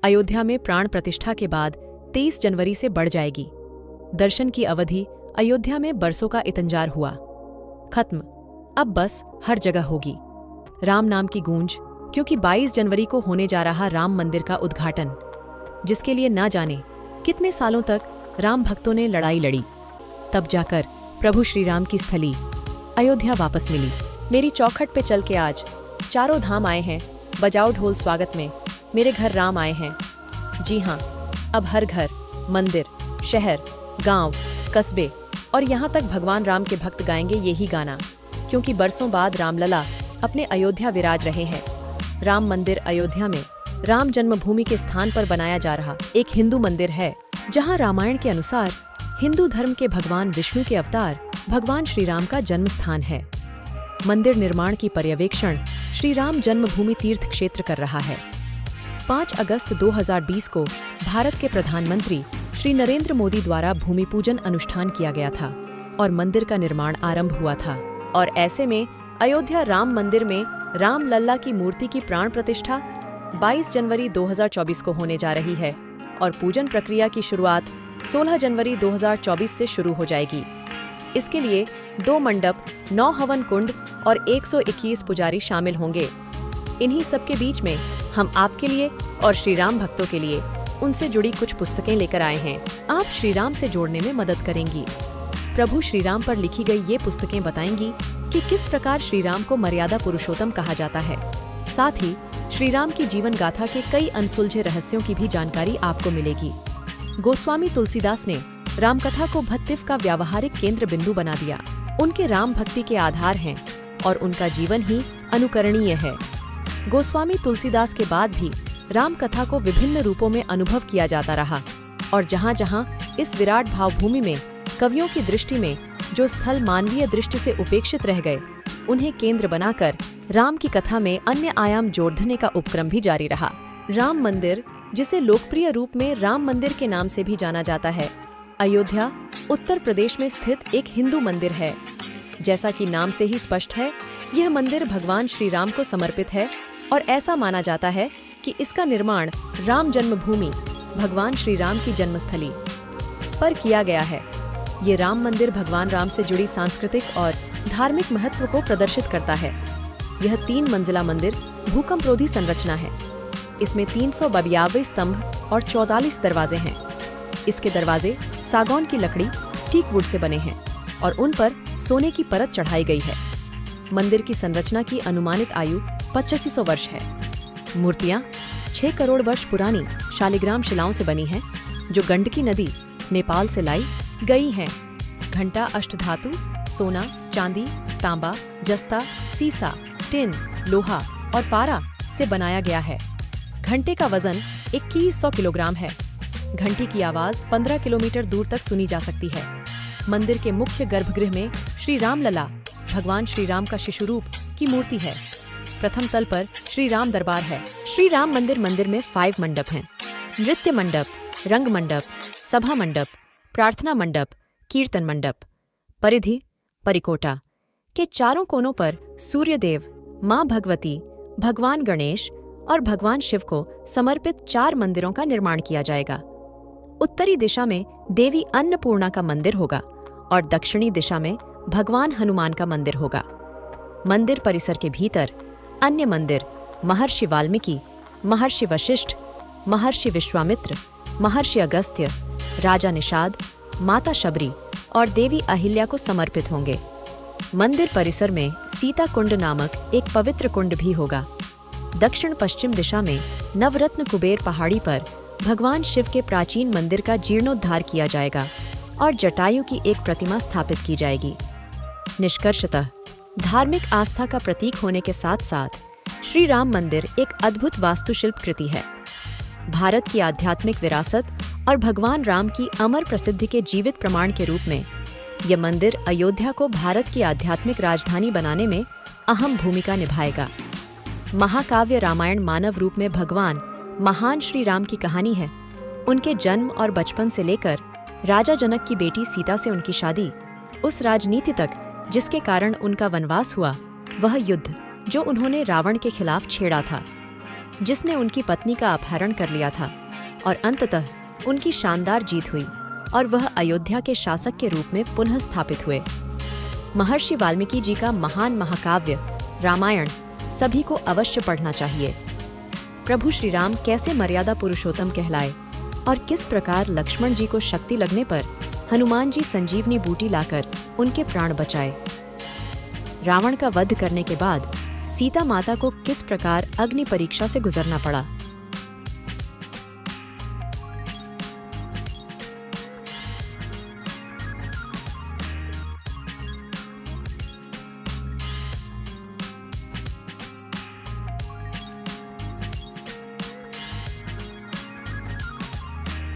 अयोध्या में प्राण प्रतिष्ठा के बाद 23 जनवरी से बढ़ जाएगी। दर्शन की अवधि अयोध्या में बरसों का इंतजार हुआ। खत्म, अब बस हर जगह होगी राम नाम की गूंज, क्योंकि 22 जनवरी को होने जा रहा राम मंदिर का उद्घाटन, जिसके लिए ना जाने कितने सालों तक राम भक्तों ने लड़ाई लड़ी, तब जाकर प्रभु श्री राम की स्थली अयोध्या वापस मिली। मेरी चौखट पे चल के आज चारों धाम आए हैं, बजाओ ढोल स्वागत में, मेरे घर राम आए हैं। जी हाँ, अब हर घर, मंदिर, शहर, गांव, कस्बे और यहाँ तक भगवान राम के भक्त गाएंगे यही गाना, क्योंकि बरसों बाद रामलला अपने अयोध्या विराज रहे हैं। राम मंदिर अयोध्या में राम जन्मभूमि के स्थान पर बनाया जा रहा एक हिंदू मंदिर है, जहाँ रामायण के अनुसार हिंदू धर्म के भगवान विष्णु के अवतार भगवान श्री राम का जन्म स्थान है। मंदिर निर्माण की पर्यवेक्षण श्री राम जन्मभूमि तीर्थ क्षेत्र कर रहा है। 5 अगस्त 2020 को भारत के प्रधानमंत्री श्री नरेंद्र मोदी द्वारा भूमि पूजन अनुष्ठान किया गया था और मंदिर का निर्माण आरंभ हुआ था। और ऐसे में अयोध्या राम मंदिर में राम लल्ला की मूर्ति की प्राण प्रतिष्ठा 22 जनवरी 2024 को होने जा रही है और पूजन प्रक्रिया की शुरुआत 16 जनवरी 2024 से शुरू हो जाएगी। इसके लिए 2 मंडप, 9 हवन कुंड और 121 पुजारी शामिल होंगे। इन्हीं सब के बीच में हम आपके लिए और श्री राम भक्तों के लिए उनसे जुड़ी कुछ पुस्तकें लेकर आए हैं। आप श्री राम से जोड़ने में मदद करेंगी। प्रभु श्री राम पर लिखी गई ये पुस्तकें बताएंगी कि किस प्रकार श्री राम को मर्यादा पुरुषोत्तम कहा जाता है। साथ ही श्री राम की जीवन गाथा के कई अनसुलझे रहस्यों की भी जानकारी आपको मिलेगी। गोस्वामी तुलसीदास ने रामकथा को भक्तिव का व्यावहारिक केंद्र बिंदु बना दिया। उनके राम भक्ति के आधार हैं और उनका जीवन ही अनुकरणीय है। गोस्वामी तुलसीदास के बाद भी राम कथा को विभिन्न रूपों में अनुभव किया जाता रहा और जहाँ जहाँ इस विराट भावभूमि में कवियों की दृष्टि में जो स्थल मानवीय दृष्टि से उपेक्षित रह गए, उन्हें केंद्र बनाकर राम की कथा में अन्य आयाम जोड़ने का उपक्रम भी जारी रहा। राम मंदिर, जिसे लोकप्रिय रूप में राम मंदिर के नाम से भी जाना जाता है, अयोध्या उत्तर प्रदेश में स्थित एक हिंदू मंदिर है। जैसा कि नाम से ही स्पष्ट है, यह मंदिर भगवान श्री राम को समर्पित है और ऐसा माना जाता है कि इसका निर्माण राम जन्मभूमि भगवान श्री राम की जन्मस्थली पर किया गया है। ये राम मंदिर भगवान राम से जुड़ी सांस्कृतिक और धार्मिक महत्व को प्रदर्शित करता है। यह 3 मंजिला मंदिर भूकंपरोधी संरचना है। इसमें 352 स्तंभ और 44 दरवाजे हैं। इसके दरवाजे सागौन की लकड़ी टीक वुड से बने हैं और उन पर सोने की परत चढ़ाई गई है। मंदिर की संरचना की अनुमानित आयु 2500 वर्ष है। मूर्तियां 6 करोड़ वर्ष पुरानी शालिग्राम शिलाओं से बनी हैं, जो गंडकी नदी नेपाल से लाई गई हैं। घंटा अष्टधातु, सोना, चांदी, तांबा, जस्ता, सीसा, टिन, लोहा और पारा से बनाया गया है। घंटे का वजन 2100 किलोग्राम है। घंटी की आवाज 15 किलोमीटर दूर तक सुनी जा सकती है। मंदिर के मुख्य गर्भगृह में श्री राम लला भगवान श्री राम का शिशु रूप की मूर्ति है। प्रथम तल पर श्री राम दरबार है। श्री राम मंदिर में 5 मंडप हैं: नृत्य मंडप, रंग मंडप, सभा मंडप, प्रार्थना मंडप, कीर्तन मंडप। परिधि परिकोटा के चारों कोनों पर सूर्यदेव, माँ भगवती, भगवान गणेश और भगवान शिव को समर्पित 4 मंदिरों का निर्माण किया जाएगा। उत्तरी दिशा में देवी अन्नपूर्णा का मंदिर होगा और दक्षिणी दिशा में भगवान हनुमान का मंदिर होगा। मंदिर परिसर के भीतर अन्य मंदिर महर्षि वाल्मीकि, महर्षि वशिष्ठ, महर्षि विश्वामित्र, महर्षि अगस्त्य, राजा निषाद, माता शबरी और देवी अहिल्या को समर्पित होंगे। मंदिर परिसर में सीता कुंड नामक एक पवित्र कुंड भी होगा। दक्षिण पश्चिम दिशा में नवरत्न कुबेर पहाड़ी पर भगवान शिव के प्राचीन मंदिर का जीर्णोद्धार किया जाएगा और जटायु की एक प्रतिमा स्थापित की जाएगी। निष्कर्षतः धार्मिक आस्था का प्रतीक होने के साथ साथ श्री राम मंदिर एक अद्भुत वास्तुशिल्प कृति है। भारत की आध्यात्मिक विरासत और भगवान राम की अमर प्रसिद्धि के जीवित प्रमाण के रूप में यह मंदिर अयोध्या को भारत की आध्यात्मिक राजधानी बनाने में अहम भूमिका निभाएगा। महाकाव्य रामायण मानव रूप में भगवान महान श्री राम की कहानी है। उनके जन्म और बचपन से लेकर राजा जनक की बेटी सीता से उनकी शादी, उस राजनीति तक जिसके कारण उनका वनवास हुआ, वह युद्ध जो उन्होंने रावण के खिलाफ छेड़ा था, जिसने उनकी पत्नी का अपहरण कर लिया था, और अंततः उनकी शानदार जीत हुई और वह अयोध्या के शासक के रूप में पुनः स्थापित हुए। महर्षि वाल्मीकि जी का महान महाकाव्य रामायण सभी को अवश्य पढ़ना चाहिए। प्रभु श्री राम कैसे मर्यादा पुरुषोत्तम कहलाए और किस प्रकार लक्ष्मण जी को शक्ति लगने पर हनुमान जी संजीवनी बूटी लाकर उनके प्राण बचाए। रावण का वध करने के बाद सीता माता को किस प्रकार अग्नि परीक्षा से गुजरना पड़ा।